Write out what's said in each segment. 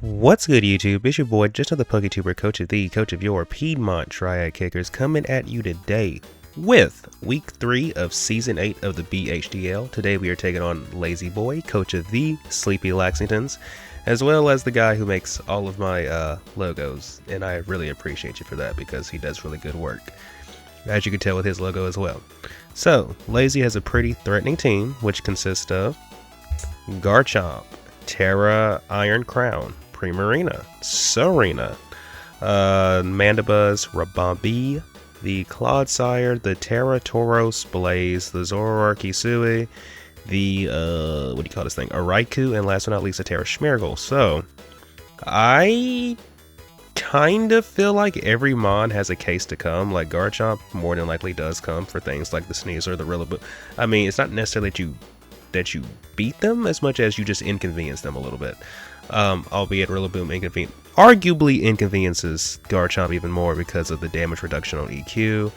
What's good, YouTube? It's your boy, just another PokeTuber, coach of your Piedmont Triad Kickers, coming at you today with Week 3 of Season 8 of the BHDL. Today we are taking on Lazy Boy, coach of the Sleepy Laxingtons, as well as the guy who makes all of my logos, and I really appreciate you for that because he does really good work, as you can tell with his logo as well. So, Lazy has a pretty threatening team, which consists of Garchomp, Terra Iron Crown, Primarina, Serena, Mandibuzz, Rabombi, the Clodsire, the Terra Tauros Blaze, the Zoroark Hisui, the, what do you call this thing, Araiku, and last but not least, the Terra Schmergle. So, I kind of feel like every mon has a case to come. Like Garchomp more than likely does come for things like the Sneasler, the Rillaboom. I mean, it's not necessarily that you beat them as much as you just inconvenience them a little bit. Albeit Rillaboom arguably inconveniences Garchomp even more because of the damage reduction on EQ.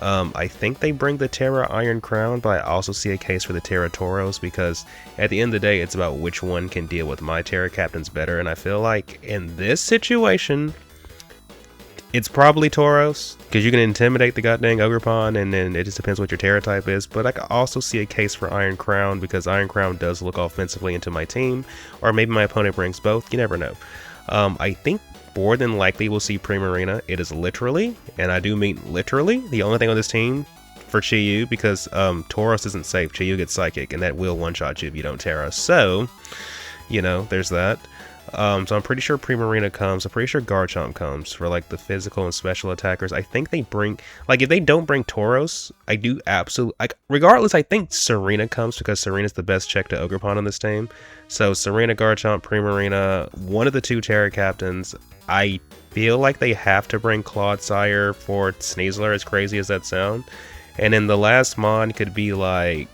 I think they bring the Terra Iron Crown, but I also see a case for the Terra Tauros because at the end of the day, it's about which one can deal with my Terra Captains better, and I feel like in this situation, it's probably Tauros, because you can intimidate the goddamn Ogerpon, and then it just depends what your Terra type is. But I can also see a case for Iron Crown, because Iron Crown does look offensively into my team, or maybe my opponent brings both, you never know. I think more than likely we'll see Primarina. It is literally, and I do mean literally, the only thing on this team for Chi-Yu, because Tauros isn't safe. Chi-Yu gets Psychic, and that will one-shot you if you don't Terra. So, you know, there's that. So I'm pretty sure Primarina comes. I'm pretty sure Garchomp comes for like the physical and special attackers. I think they bring, like, if they don't bring Tauros, I do absolutely, like, regardless, I think Serena comes because Serena's the best check to Ogerpon on this team. So Serena, Garchomp, Primarina, one of the two Terra Captains. I feel like they have to bring Clodsire for Sneasler, as crazy as that sound. And then the last mon could be like,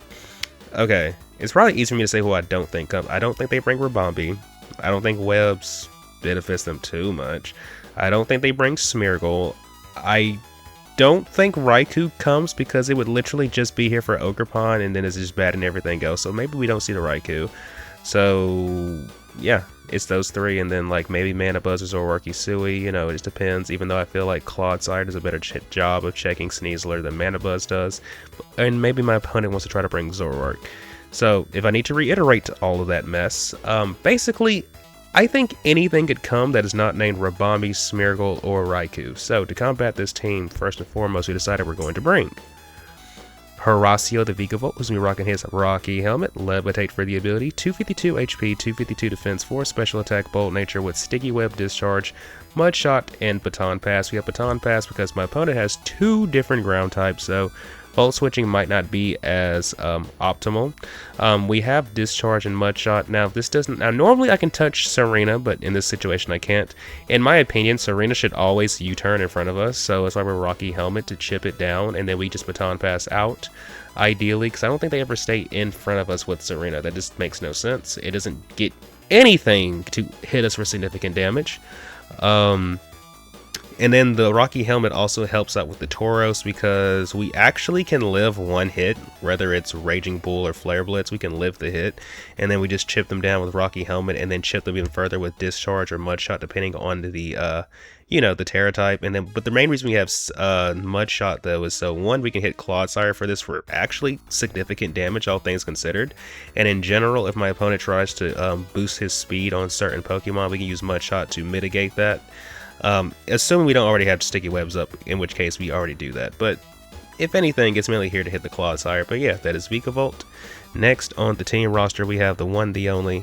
okay, it's probably easy for me to say who I don't think comes. I don't think they bring Rabombi. I don't think Webs benefits them too much. I don't think they bring Smeargle. I don't think Raikou comes because it would literally just be here for Ogerpon and then it's just bad and everything else. So maybe we don't see the Raikou. So yeah, it's those three, and then like maybe Mandibuzz or Zoroark Hisui. You know, it just depends. Even though I feel like Clodsire does a better job of checking Sneasler than Mandibuzz does, and maybe my opponent wants to try to bring Zoroark. So, if I need to reiterate all of that mess, basically, I think anything could come that is not named Rabombi, Smeargle, or Raikou. So, to combat this team, first and foremost, we decided we're going to bring Horacio the Vigavolt, who's going to be rocking his Rocky Helmet, Levitate for the ability, 252 HP, 252 defense, 4 special attack, Bolt Nature with Sticky Web, Discharge, Mud Shot, and Baton Pass. We have Baton Pass because my opponent has 2 different ground types, so Volt switching might not be as optimal. We have Discharge and Mud Shot. Now, this doesn't. Now, normally I can touch Serena, but in this situation I can't. In my opinion, Serena should always U-turn in front of us, so that's why we're Rocky Helmet to chip it down, and then we just Baton Pass out, ideally, because I don't think they ever stay in front of us with Serena. That just makes no sense. It doesn't get anything to hit us for significant damage. And then the Rocky Helmet also helps out with the Tauros because we actually can live one hit, whether it's Raging Bull or Flare Blitz, we can live the hit, and then we just chip them down with Rocky Helmet and then chip them even further with Discharge or Mud Shot depending on the, you know, the Terra type. And then, but the main reason we have Mud Shot though is so one, we can hit Clodsire for this for actually significant damage, all things considered. And in general, if my opponent tries to boost his speed on certain Pokemon, we can use Mud Shot to mitigate that. Assuming we don't already have Sticky Webs up, in which case we already do that. But if anything, it's mainly here to hit the Clodsire. But yeah, that is Vigavolt. Next on the team roster, we have the one, the only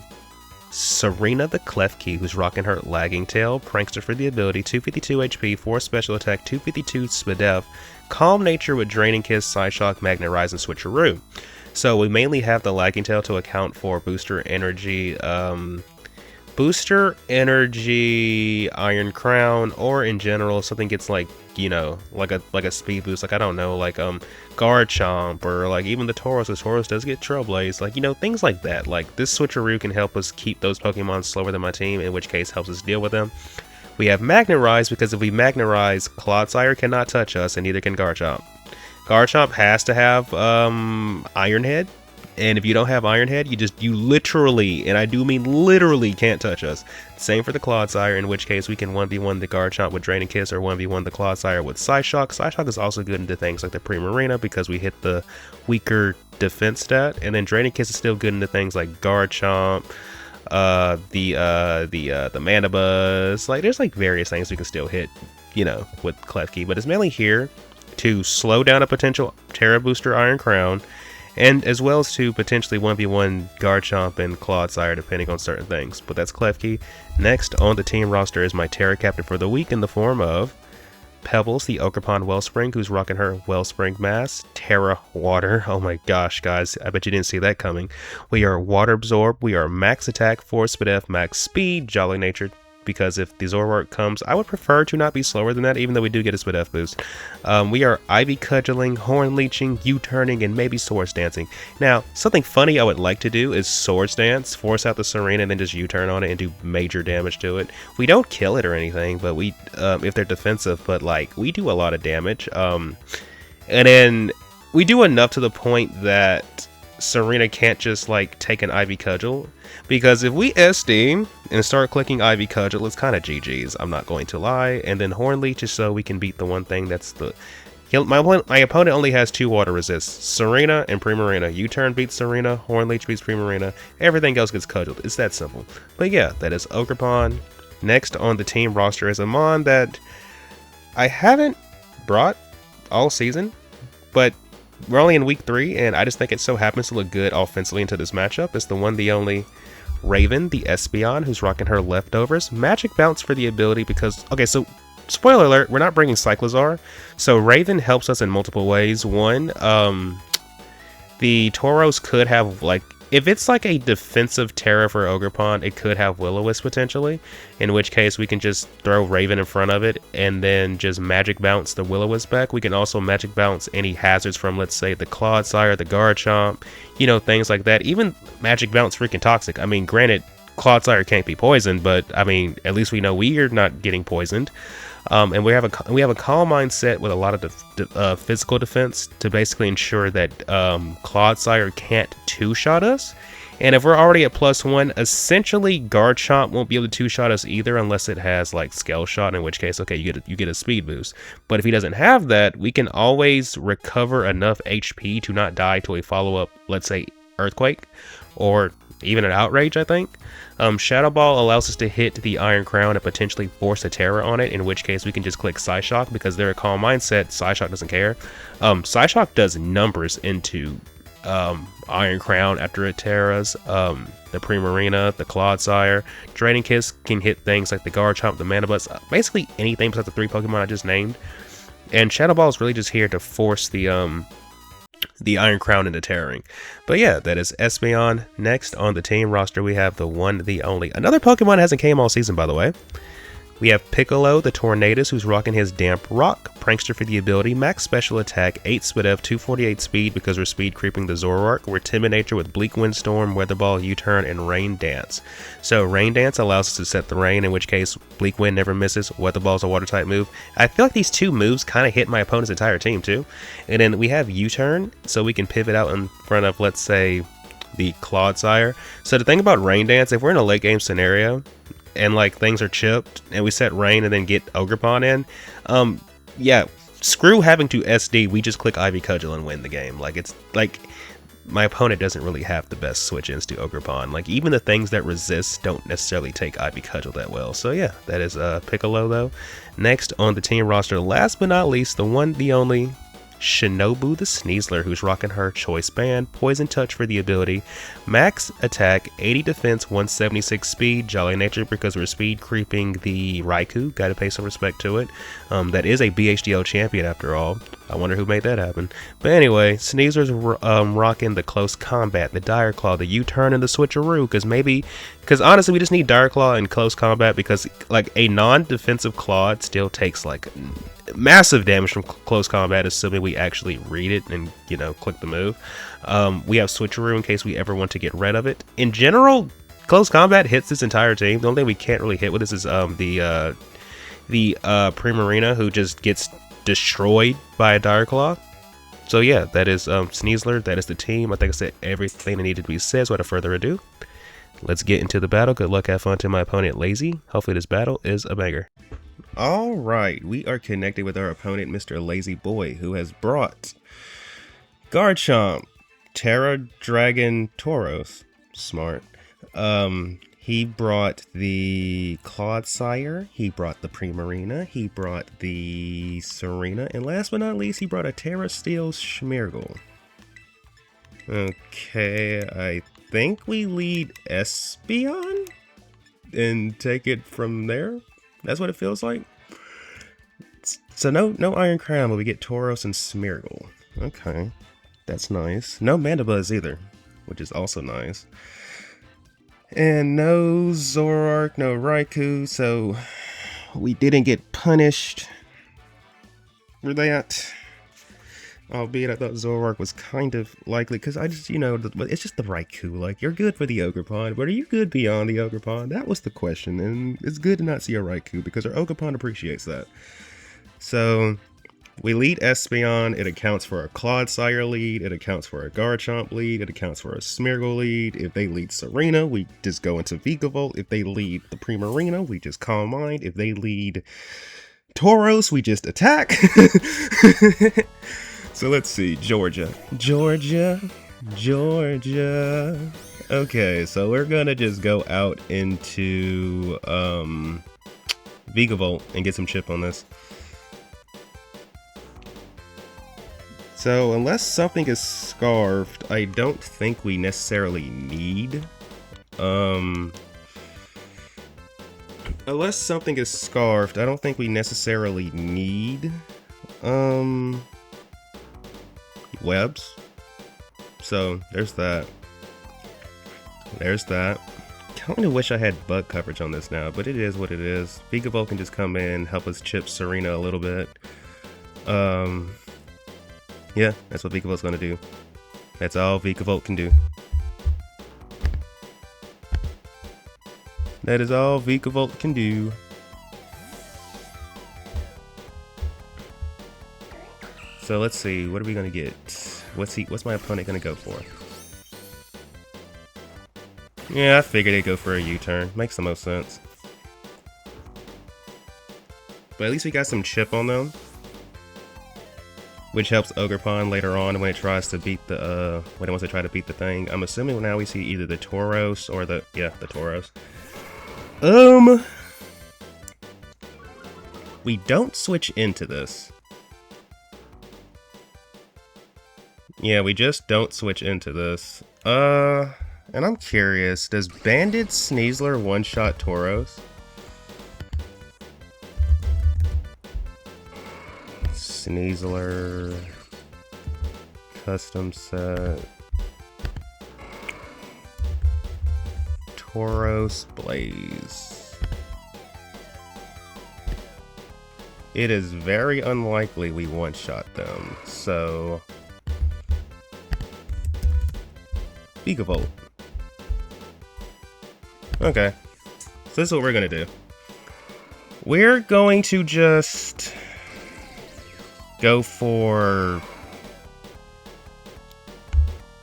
Serena the Klefki, who's rocking her Lagging Tail, Prankster for the ability, 252 HP, 4 special attack, 252 SPDEF, Calm Nature with Draining Kiss, Psyshock, Magnetize, and Switcheroo. So we mainly have the Lagging Tail to account for Booster Energy, Iron Crown, or in general something gets like, you know, like a speed boost, like I don't know, like Garchomp, or like even the Tauros, because Tauros does get Trailblaze, like, you know, things like that. Like this Switcheroo can help us keep those Pokemon slower than my team, in which case helps us deal with them. We have Magnetize because if we Magnetize, Clodsire cannot touch us, and neither can Garchomp. Garchomp has to have Iron Head, And if you don't have Iron Head, you literally, and I do mean literally, can't touch us. Same for the Clodsire, in which case we can 1v1 the Garchomp with Draining Kiss or 1v1 the Clodsire with Psyshock. Psyshock is also good into things like the Primarina because we hit the weaker defense stat, and then Draining Kiss is still good into things like Garchomp, the Manabuzz. Like, there's like various things we can still hit, you know, with Klefki, but it's mainly here to slow down a potential Terra Booster Iron Crown, and as well as to potentially 1v1 Garchomp and Clodsire depending on certain things. But that's Klefki. Next on the team roster is my Terra captain for the week in the form of Pebbles, the Ogerpon Wellspring, who's rocking her Wellspring mask. Terra Water. Oh my gosh, guys. I bet you didn't see that coming. We are Water Absorb. We are Max Attack, Force Speed F, Max Speed, Jolly Natured, because if the Zoroark comes, I would prefer to not be slower than that, even though we do get a Speed F boost. We are Ivy Cudgeling, Horn Leeching, U-Turning, and maybe Swords Dancing. Now, something funny I would like to do is Swords Dance, force out the Serena, and then just U-Turn on it and do major damage to it. We don't kill it or anything, but we, if they're defensive, but like, we do a lot of damage. And then we do enough to the point that Serena can't just like take an Ivy Cudgel, because if we SD and start clicking Ivy Cudgel, it's kind of GG's, I'm not going to lie. And then Horn Leech is so we can beat the one thing that's the... My opponent only has 2 water resists, Serena and Primarina. U-Turn beats Serena, Horn Leech beats Primarina, everything else gets cudgeled. It's that simple. But yeah, that is Ogerpon. Next on the team roster is a Mon that I haven't brought all season, but we're only in week 3, and I just think it so happens to look good offensively into this matchup. It's the one, the only Raven, the Espeon, who's rocking her Leftovers. Magic Bounce for the ability because... Okay, so spoiler alert, we're not bringing Cyclozar. So Raven helps us in multiple ways. One, the Tauros could have, like... If it's like a defensive Terra for Ogerpon, it could have Will-O-Wisp potentially, in which case we can just throw Raven in front of it and then just Magic Bounce the Will-O-Wisp back. We can also Magic Bounce any hazards from, let's say, the Clodsire, the Garchomp, you know, things like that. Even Magic Bounce freaking Toxic. I mean, granted, Clodsire can't be poisoned, but I mean, at least we know we're not getting poisoned. And we have a Calm Mind set with a lot of physical defense to basically ensure that Clodsire can't two-shot us. And if we're already at +1, essentially Garchomp won't be able to two-shot us either unless it has like Scale Shot, in which case, okay, you get a speed boost. But if he doesn't have that, we can always recover enough HP to not die to a follow-up, let's say, Earthquake, or even an Outrage, I think. Shadow Ball allows us to hit the Iron Crown and potentially force a Terra on it, in which case we can just click Psyshock because they're a Calm Mindset. Psyshock doesn't care. Psyshock does numbers into Iron Crown after it Terras. The Primarina, the Clodsire. Draining Kiss can hit things like the Garchomp, the Manabuzz, basically anything besides the 3 Pokemon I just named. And Shadow Ball is really just here to force the Iron Crown into Terraring. But yeah, that is Espeon. Next on the team roster, we have the one, the only. Another Pokemon that hasn't came all season, by the way. We have Piccolo, the Tornadus, who's rocking his Damp Rock. Prankster for the ability, max special attack, 8 Speed F, 248 speed because we're speed creeping the Zoroark. We're Timid Nature with Bleak Windstorm, Weather Ball, U-Turn, and Rain Dance. So Rain Dance allows us to set the rain, in which case Bleak Wind never misses. Weather Ball is a water type move. I feel like these 2 moves kind of hit my opponent's entire team too. And then we have U-Turn, so we can pivot out in front of, let's say, the Clodsire. So the thing about Rain Dance, if we're in a late game scenario, and like things are chipped and we set rain and then get Ogerpon in, yeah, screw having to SD, we just click Ivy Cudgel and win the game. Like, it's like my opponent doesn't really have the best switch-ins to Ogerpon. Like, even the things that resist don't necessarily take Ivy Cudgel that well. So yeah, that is Piccolo though. Next on the team roster, last but not least, the one, the only, Shinobu the Sneasler, who's rocking her Choice Band, Poison Touch for the ability, max attack, 80 defense, 176 speed, Jolly Nature because we're speed creeping the Raikou, gotta pay some respect to it. That is a BHDL champion after all. I wonder who made that happen. But anyway, Sneasler's rocking the Close Combat, the Dire Claw, the U-Turn, and the Switcheroo, because honestly we just need Dire Claw in Close Combat because like a non-defensive Claude still takes like massive damage from Close Combat, assuming we actually read it and, you know, click the move. We have Switcheroo in case we ever want to get rid of it. In general, Close Combat hits this entire team. The only thing we can't really hit with this is the Primarina, who just gets destroyed by a Dire Claw. So yeah, that is Sneasler. That is the team. I think I said everything that needed to be said. So without further ado, let's get into the battle. Good luck, have fun to my opponent, Lazy. Hopefully this battle is a banger. Alright, we are connected with our opponent, Mr. Lazy Boy, who has brought Garchomp, Terra Dragon Tauros. Smart. He brought the Clodsire, he brought the Primarina, he brought the Serena, and last but not least, he brought a Terra Steel Schmeargle. Okay, I think we lead Espeon and take it from there. That's what it feels like. So no Iron Crown, but we get Tauros and Smeargle. Okay, that's nice. No Mandibuzz either, which is also nice. And no Zoroark, no Raikou, so we didn't get punished for that. Albeit I thought Zoroark was kind of likely, because I just, it's just the Raikou. Like, you're good for the Ogerpon, but are you good beyond the Ogerpon? That was the question, and it's good to not see a Raikou, because our Ogerpon appreciates that. So, we lead Espeon, it accounts for a Clodsire lead, it accounts for a Garchomp lead, it accounts for a Smeargle lead. If they lead Serena, we just go into Vikavolt. If they lead the Primarina, we just Calm Mind. If they lead Tauros, we just attack. So let's see, Georgia. Okay, so we're gonna just go out into Vikavolt and get some chip on this. So unless something is scarfed, I don't think we necessarily need. Unless something is scarfed, I don't think we necessarily need webs. So there's that. Kinda wish I had bug coverage on this now, but it is what it is. Vikavolt can just come in, help us chip Serena a little bit. Yeah, that's what Vikavolt's gonna do. That's all Vikavolt can do. That is all Vikavolt can do. So let's see, what are we gonna get? What's my opponent gonna go for? Yeah, I figured they'd go for a U-turn. Makes the most sense. But at least we got some chip on them, which helps Ogerpon later on when it tries to beat the when it wants to try to beat the thing. I'm assuming now we see either the Tauros or the Tauros. We don't switch into this. Yeah, we just don't switch into this. And I'm curious, does Banded Sneasler one-shot Tauros? Sneasler custom set Tauros Blaze. It is very unlikely we one-shot them, so Vikavolt. Okay, so this is what we're gonna do. We're going to just go for...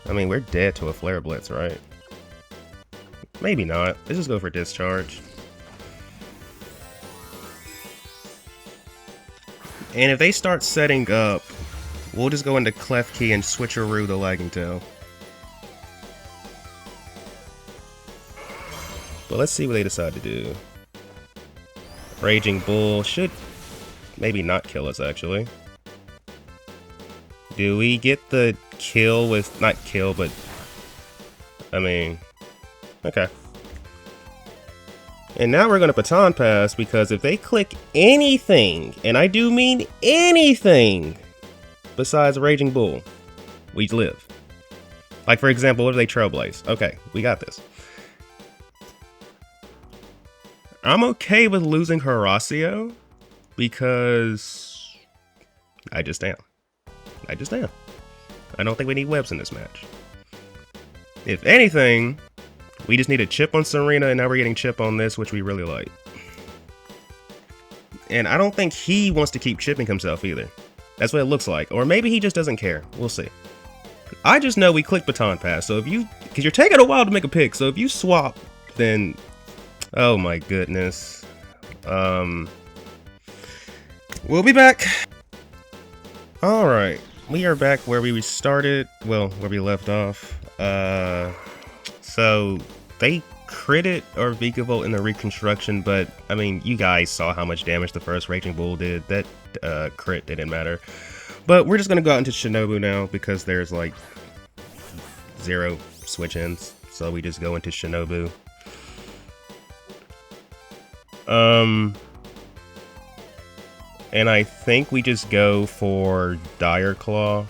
I mean, we're dead to a Flare Blitz, right? Maybe not. Let's just go for Discharge. And if they start setting up, we'll just go into Klefki and switcheroo the Lagging Tail. But let's see what they decide to do. Raging Bull should maybe not kill us, actually. Do we get the kill with... not kill, but... I mean... okay. And now we're going to Baton Pass, because if they click anything, and I do mean anything, besides Raging Bull, we live. Like, for example, what do they Trailblaze? Okay, we got this. I'm okay with losing Horacio, because I just am. I don't think we need webs in this match. If anything, we just need a chip on Serena, and now we're getting chip on this, which we really like. And I don't think he wants to keep chipping himself either. That's what it looks like. Or maybe he just doesn't care. We'll see. I just know we click baton pass. So if you, because you're taking a while to make a pick. So if you swap, then, oh my goodness. We'll be back. All right, we are back where we started. Well, where we left off. So they critted our Vikavolt in the reconstruction, but I mean, you guys saw how much damage the first Raging Bull did. That crit didn't matter. But we're just gonna go out into Shinobu now because there's like 0 switch-ins. So we just go into Shinobu. And I think we just go for Dire Claw.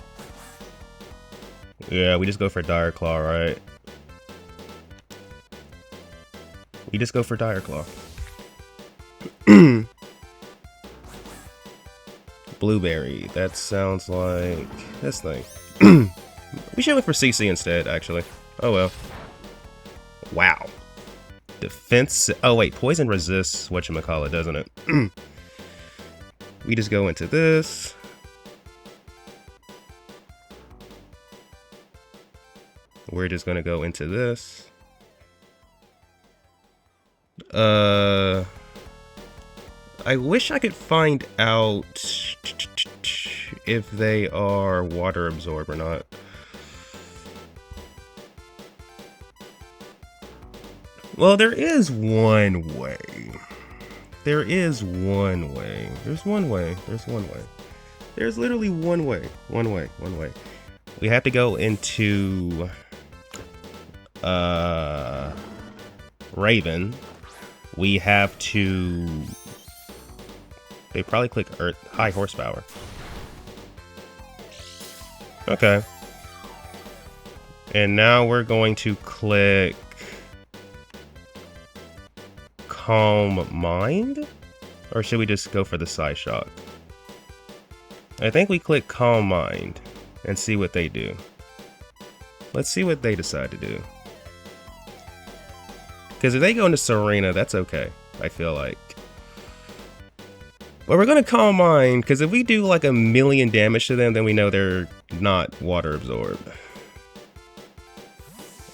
Yeah, we just go for Dire Claw, right? We just go for Dire Claw. Blueberry. That sounds like this thing. We should went for CC instead, actually. Oh well. Wow. Defense. Oh wait, poison resists whatchamacallit, doesn't it? We just go into this. We're just gonna go into this. I wish I could find out if they are water absorb or not. Well, there is one way. There is one way. There's one way. There's one way. There's literally one way. One way. One way. We have to go into Raven. We have to. They probably click Earth high horsepower. Okay. And now we're going to click Calm Mind? Or should we just go for the Psy Shock? I think we click Calm Mind and see what they do. Let's see what they decide to do. Because if they go into Serena, that's okay, I feel like. But we're going to Calm Mind, because if we do like 1,000,000 damage to them, then we know they're not water absorbed.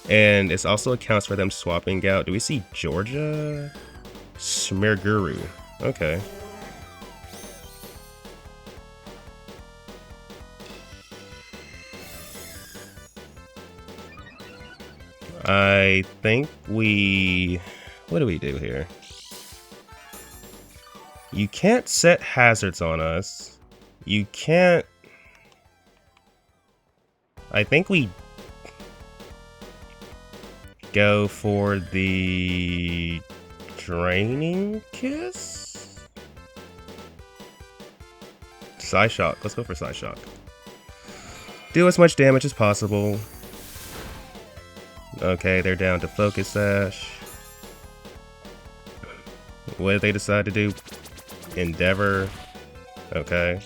And it also accounts for them swapping out. Do we see Georgia? Smirguru. Okay. I think we... What do we do here? You can't set hazards on us. You can't... I think we go for the Draining Kiss? Psy Shock. Let's go for Psy Shock. Do as much damage as possible. Okay, they're down to Focus Sash. What did they decide to do? Endeavor. Okay.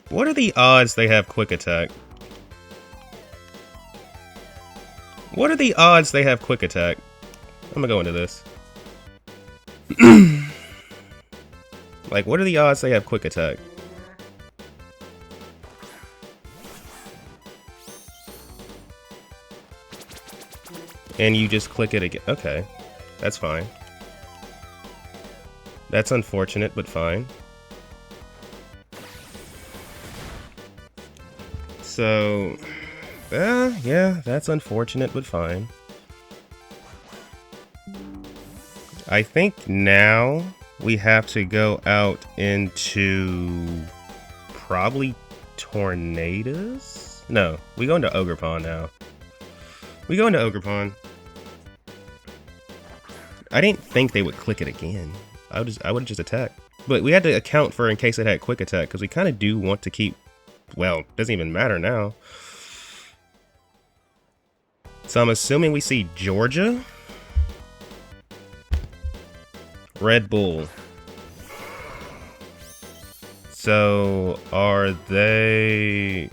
What are the odds they have Quick Attack? What are the odds they have Quick Attack? I'm gonna go into this. Like, what are the odds they have Quick Attack? And you just click it again. Okay, that's fine. That's unfortunate, but fine. So, yeah, that's unfortunate, but fine. I think now we have to go out into probably Tornadoes? No, we go into Ogerpon now. We go into Ogerpon. I didn't think they would click it again. I would just attack. But we had to account for in case it had Quick Attack, because we kind of do want to keep... Well, it doesn't even matter now. So I'm assuming we see Georgia. Red Bull. So are they...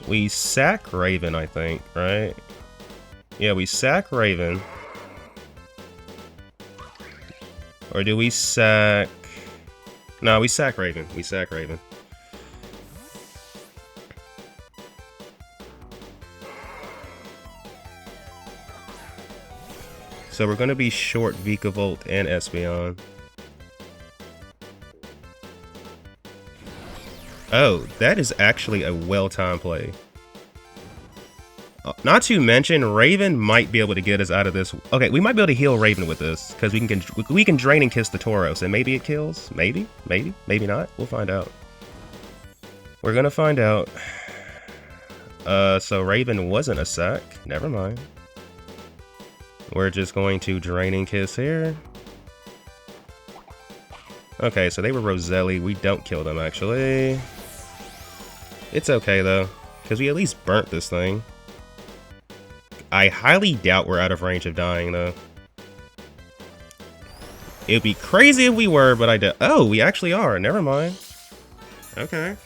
We sack Raven, I think, right? Yeah, we sack Raven. Or do we sack... No, we sack Raven. We sack Raven. So we're going to be short Vikavolt and Espeon. Oh, that is actually a well-timed play. Not to mention, Raven might be able to get us out of this. Okay, we might be able to heal Raven with this, because we can Drain and Kiss the Tauros, and maybe it kills. Maybe not. We'll find out. We're gonna find out. So Raven wasn't a sack. Never mind. We're just going to Drain and Kiss here. Okay, so they were Roselli. We don't kill them, actually. It's okay, though, because we at least burnt this thing. I highly doubt we're out of range of dying, though. It'd be crazy if we were, but I doubt. Oh, we actually are. Never mind. Okay.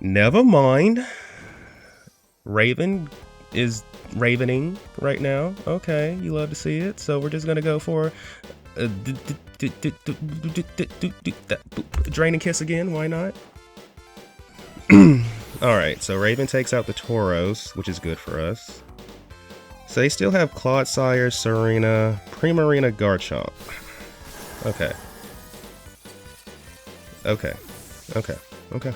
Never mind. Raven is ravening right now. Okay, you love to see it. So we're just gonna go for Drain and Kiss again. Why not? Alright, so Raven takes out the Tauros, which is good for us. So they still have Clodsire, Serena, Primarina, Garchomp. Okay. Okay.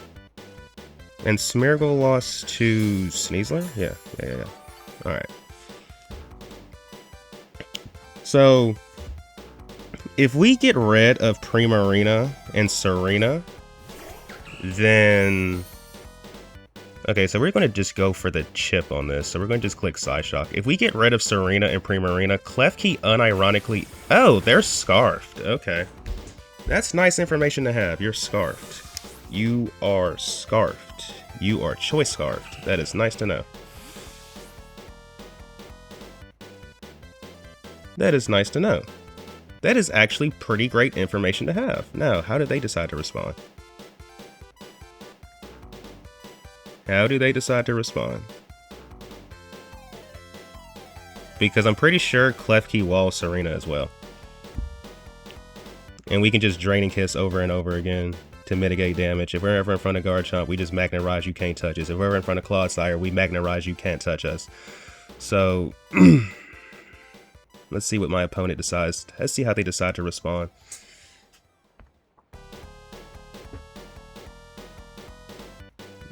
And Smeargle lost to Sneasler? Yeah. Alright. So, if we get rid of Primarina and Serena, then... Okay, so we're going to just go for the chip on this. So we're going to just click Psyshock. If we get rid of Serena and Primarina, Klefki unironically... Oh, they're scarfed. Okay. That's nice information to have. You're scarfed. You are scarfed. You are choice scarfed. That is nice to know. That is nice to know. That is actually pretty great information to have. Now, how did they decide to respond? How do they decide to respond? Because I'm pretty sure Klefki walls Serena as well. And we can just Drain and Kiss over and over again to mitigate damage. If we're ever in front of Garchomp, we just Magnarize, you can't touch us. If we're in front of Clodsire, we Magnarize, you can't touch us. So, let's see what my opponent decides. Let's see how they decide to respond.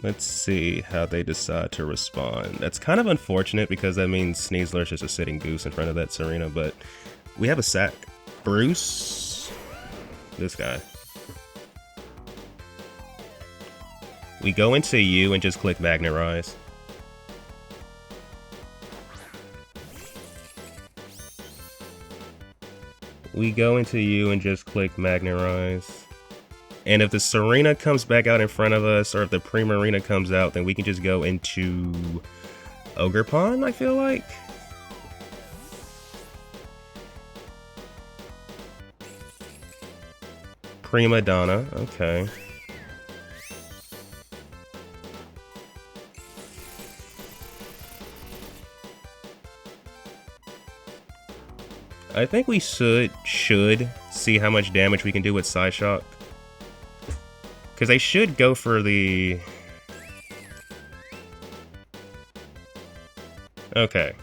Let's see how they decide to respond. That's kind of unfortunate because that means Sneasler's just a sitting goose in front of that Serena, but we have a sack. Bruce. This guy. We go into U and just click Magnarize. We go into U and just click Magnarize. And if the Serena comes back out in front of us, or if the Primarina comes out, then we can just go into Ogerpon, I feel like. Prima Donna, okay. I think we should see how much damage we can do with Psyshock. Because they should go for the... Okay.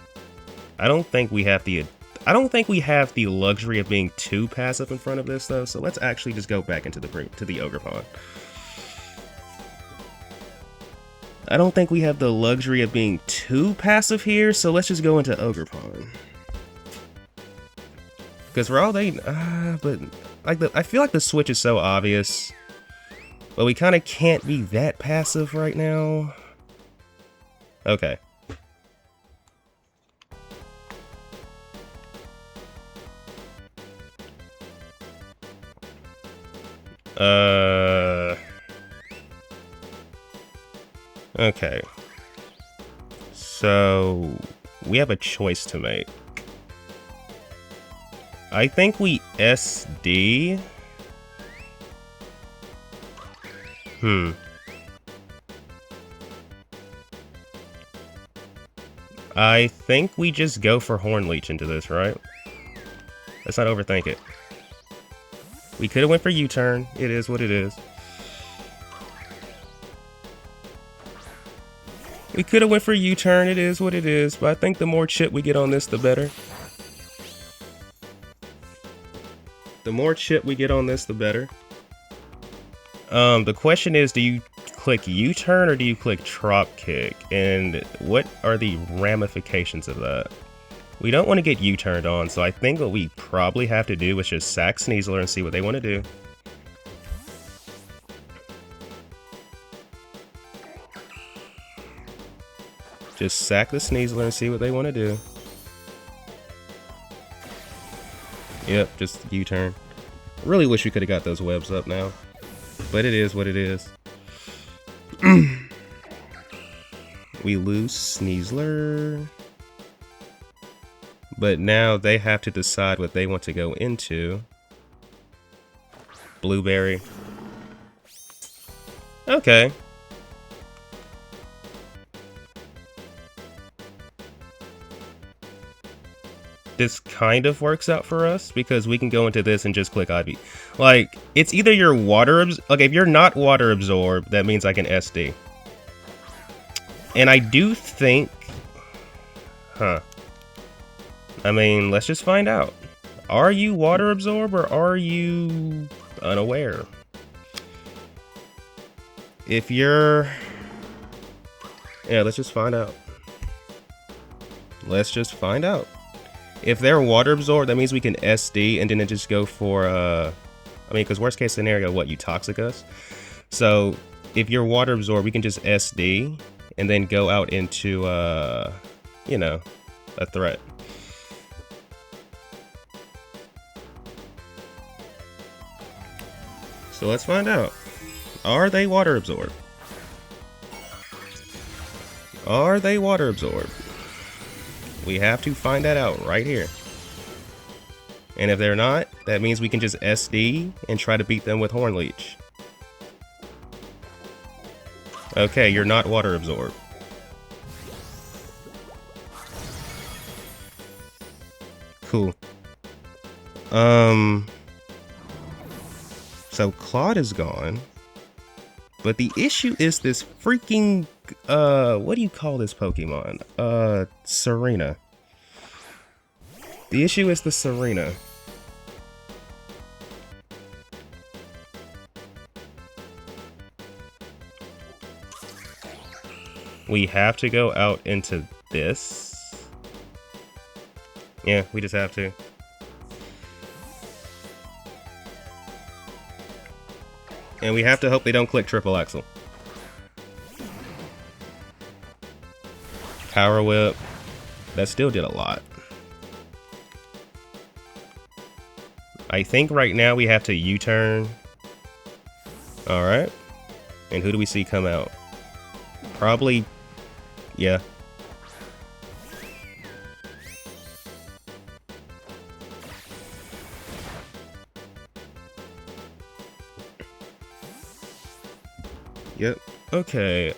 I don't think we have the luxury of being too passive in front of this, though. So let's actually just go back into the Ogerpon. I don't think we have the luxury of being too passive here, so let's just go into Ogerpon. Because we're all but like I feel like the switch is so obvious. But we kind of can't be that passive right now. Okay. Okay. So, we have a choice to make. I think we SD... I think we just go for Horn Leech into this, right? Let's not overthink it. We could have went for U-turn. It is what it is. We could have went for U-turn. It is what it is. But I think the more chip we get on this, the better. The more chip we get on this, the better. The question is, do you click U-turn or do you click drop kick? And what are the ramifications of that? We don't want to get U-turned on, so I think what we probably have to do is just sack Sneasler and see what they want to do. Just sack the Sneasler and see what they want to do. Yep, just U-turn. Really wish we could have got those webs up now. But it is what it is. We lose Sneasler. But now they have to decide what they want to go into. Blueberry. Okay. This kind of works out for us because we can go into this and just click Ivy. Like, it's either your water... Okay, if you're not water absorbed, that means I can SD. And I do think... Huh. I mean, let's just find out. Are you water absorbed or are you unaware? If you're... Yeah, let's just find out. Let's just find out. If they're water absorbed, that means we can SD and then it just go for, I mean, because worst case scenario, what, you toxic us? So if you're water absorbed, we can just SD and then go out into, you know, a threat. So let's find out. Are they water absorbed? Are they water absorbed? We have to find that out right here. And if they're not, that means we can just SD and try to beat them with Horn Leech. Okay, you're not water absorbed. Cool. So Claude is gone. But the issue is this freaking, what do you call this Pokemon? Serena. The issue is the Serena. We have to go out into this. Yeah, we just have to. And we have to hope they don't click triple axle. Power whip. That still did a lot. I think right now we have to U-turn. Alright. And who do we see come out? Probably... Yeah. Yep. Okay.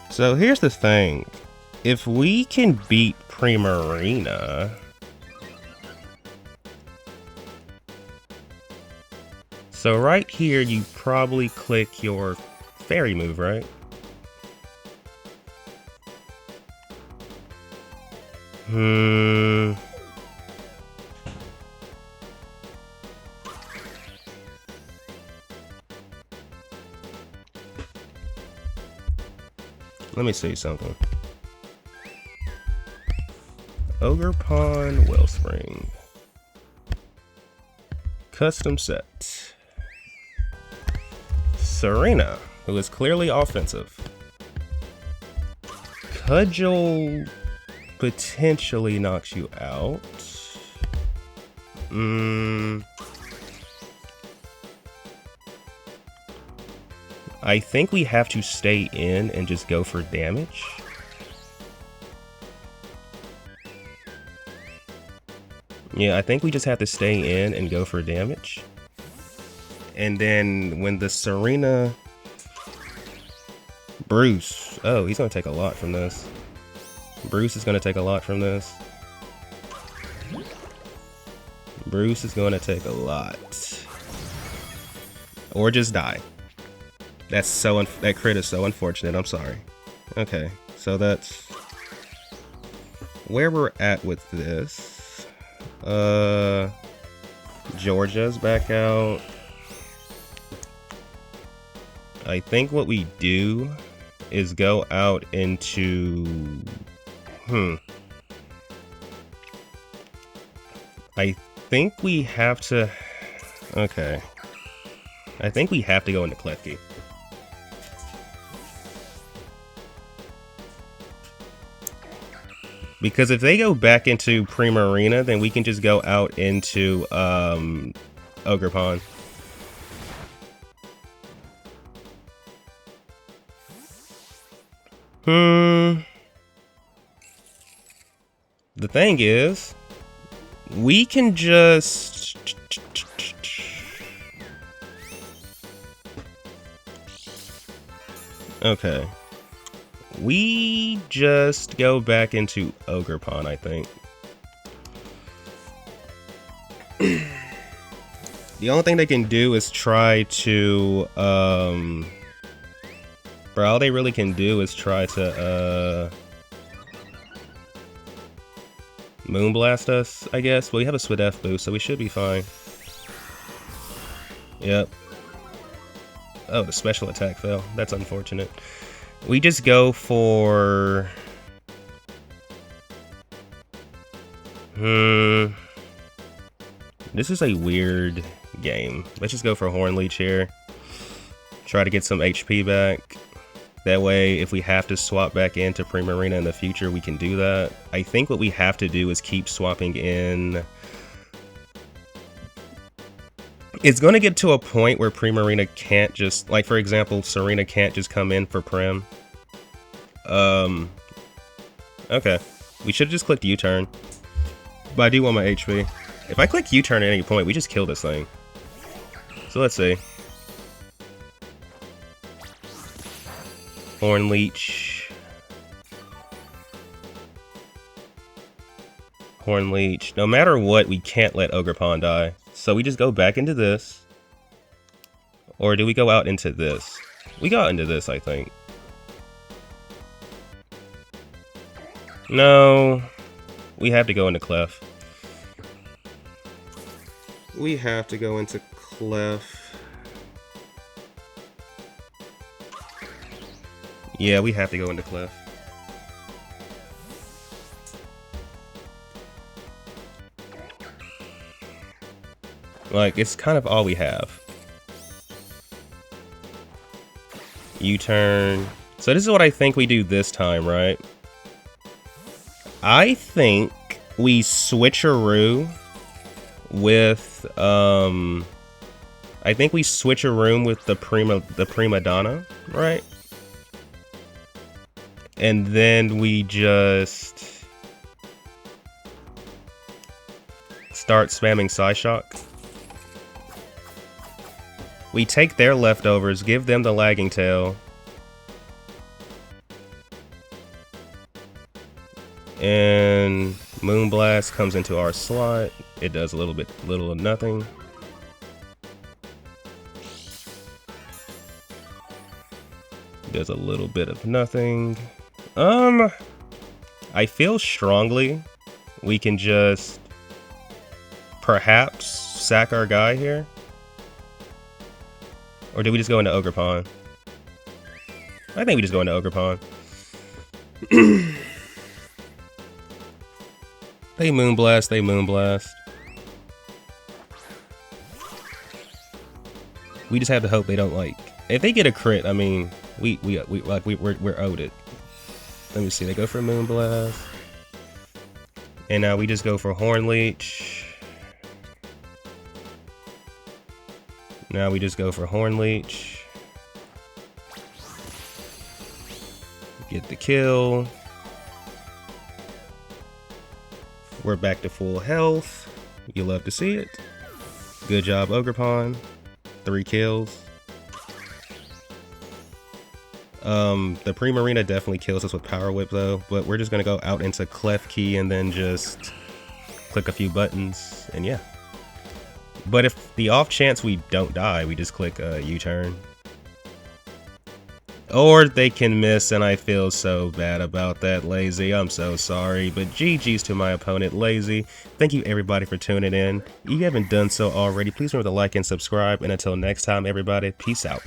So here's the thing. If we can beat Primarina, so right here you probably click your fairy move, right? Let me see something. Ogerpon Wellspring. Custom set. Serena, who is clearly offensive. Cudgel potentially knocks you out. I think we have to stay in and just go for damage. Yeah, I think we just have to stay in and go for damage. And then when the Serena Bruce. Oh, he's gonna take a lot from this. Bruce is gonna take a lot from this. Bruce is gonna take a lot. Or just die. That's so that crit is so unfortunate. I'm sorry. Okay, so that's where we're at with this. Georgia's back out. I think what we do is go out into I think we have to okay. I think we have to go into Klefki. Because if they go back into Prima Arena, then we can just go out into Ogerpon. The thing is, we can just okay. We just go back into Ogerpon, I think. The only thing they can do is try to, bro, all they really can do is try to, Moonblast us, I guess. Well, we have a Swidef boost, so we should be fine. Yep. Oh, the special attack fell. That's unfortunate. We just go for... This is a weird game. Let's just go for Horn Leech here. Try to get some HP back. That way, if we have to swap back into Prima Arena in the future, we can do that. I think what we have to do is keep swapping in... It's going to get to a point where Prima Arena can't just... Like, for example, Serena can't just come in for Prim. Okay. We should have just clicked U-turn. But I do want my HP. If I click U-turn at any point, we just kill this thing. So let's see. Horn Leech. Horn Leech. No matter what, we can't let Ogerpon die. So we just go back into this. Or do we go out into this? We go out into this, I think. No. We have to go into Clef. We have to go into Clef. Yeah, we have to go into Clef. Like, it's kind of all we have. U-turn. So this is what I think we do this time, right? I think we switcheroo with, I think we switcheroo with the Prima Donna, right? And then we just start spamming Psyshock. We take their leftovers, give them the Lagging Tail. And Moonblast comes into our slot. It does little of nothing. Does a little bit of nothing. I feel strongly we can just perhaps sack our guy here. Or do we just go into Ogerpon? I think we just go into Ogerpon. They Moonblast, they Moonblast. We just have to hope they don't, like, if they get a crit, I mean, we're owed it. Let me see, they go for Moonblast. And now we just go for Horn Leech. Now we just go for Horn Leech. Get the kill. We're back to full health. You love to see it. Good job, Ogerpon. 3 kills. The Primarina definitely kills us with Power Whip though, but we're just gonna go out into Clef Key and then just click a few buttons, and yeah. But if the off chance we don't die, we just click U-turn. Or they can miss, and I feel so bad about that, Lazy. I'm so sorry, but GG's to my opponent, Lazy. Thank you everybody for tuning in. If you haven't done so already, please remember to like and subscribe, and until next time, everybody, peace out.